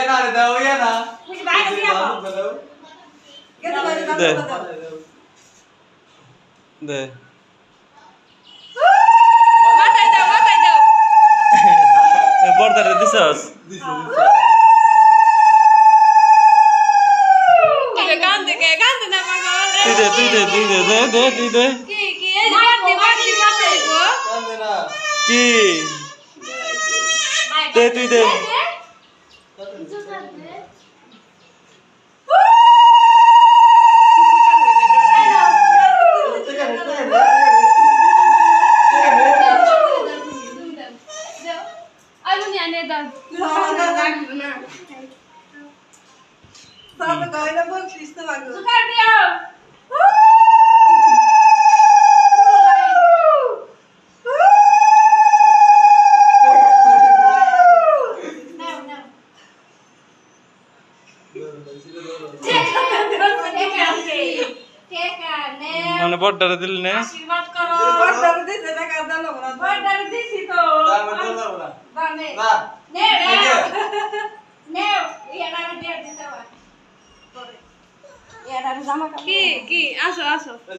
না রে দাও ইয়া না তুমি বাইরে দিয়া দাও কেন বাইরে দাও দে মাথায় দাও পর্দাটা দিছস কান্দে না বাবা তুই দে কি এই বাড়তি কান্দে গো কান্দে না কি দে তুই দে Sabe qual é a boa Cristo agora? Zucardinho! মানে বড়টারে দিলি না আশীর্বাদ করো বড়টারে দিছে টাকা দাও না বড়টারে দিছি তো দাম দাও না দানে না নে নে ইয়ারা দিয়ে দিতে হবে ইয়ারা জামা কি আসো